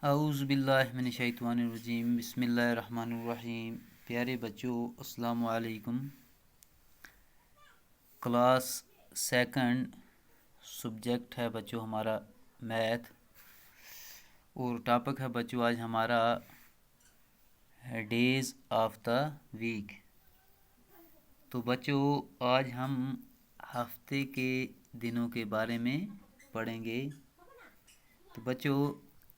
औज़ु बिल्लाहि मिनश शैतानिर रजीम बिस्मिल्लाहिर रहमानिर रहीम। प्यारे बच्चों, अस्सलामु अलैकुम। क्लास सेकंड सब्जेक्ट है बच्चों हमारा मैथ, और टॉपिक है बच्चों आज हमारा डेज़ ऑफ द वीक। तो बच्चों आज हम हफ्ते के दिनों के बारे में पढ़ेंगे। तो बच्चों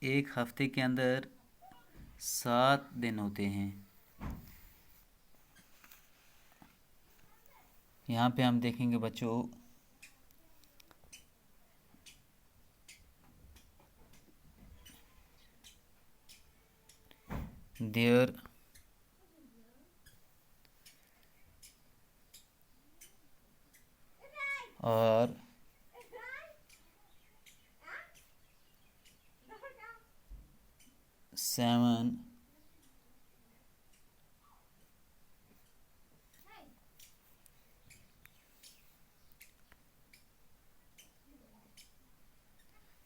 एक हफ्ते के अंदर 7 दिन होते हैं। यहाँ पे हम देखेंगे बच्चों there are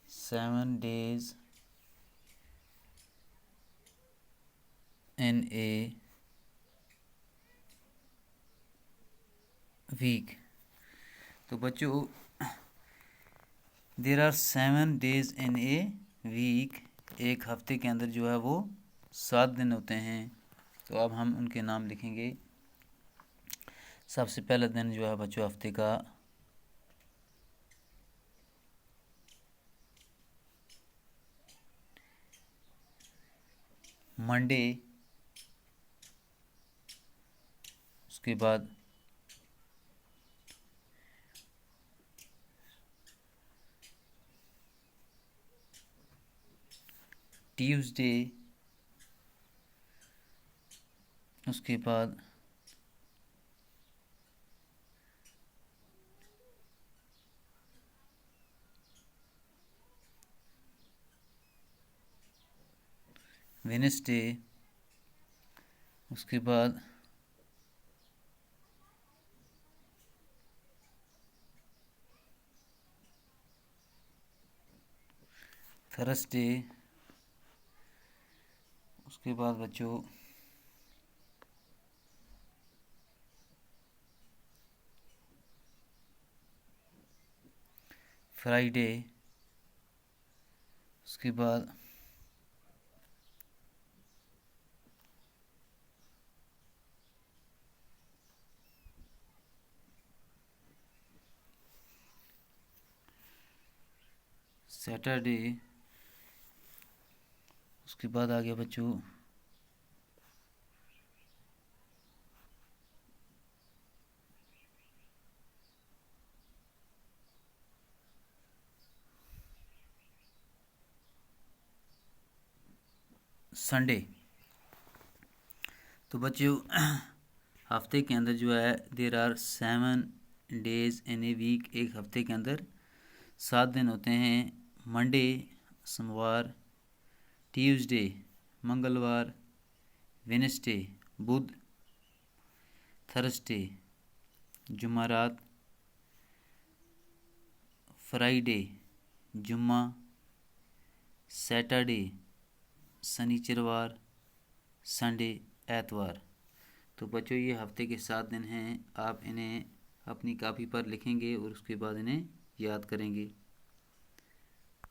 7 days in a week। तो बच्चों there are 7 days in a week, एक हफ्ते के अंदर जो है वो 7 दिन होते हैं। तो अब हम उनके नाम लिखेंगे। सबसे पहला दिन जो है बच्चों हफ्ते का मंडे, उसके बाद ट्यूसडे, उसके बाद वेडनेसडे, उसके बाद थर्सडे, उसके बाद बच्चों फ्राइडे, उसके बाद सैटरडे, उसके बाद आ गया बच्चों संडे। तो बच्चों हफ्ते के अंदर जो है देर आर 7 days इन ए वीक, एक हफ्ते के अंदर 7 दिन होते हैं। मंडे सोमवार, ट्यूसडे मंगलवार, वेडनेसडे बुध, थर्सडे जुमेरात, फ्राइडे जुम्मा, सैटरडे शनिचरवार, संडे एतवार। तो बच्चों ये हफ्ते के 7 दिन हैं। आप इन्हें अपनी कॉपी पर लिखेंगे और उसके बाद इन्हें याद करेंगे।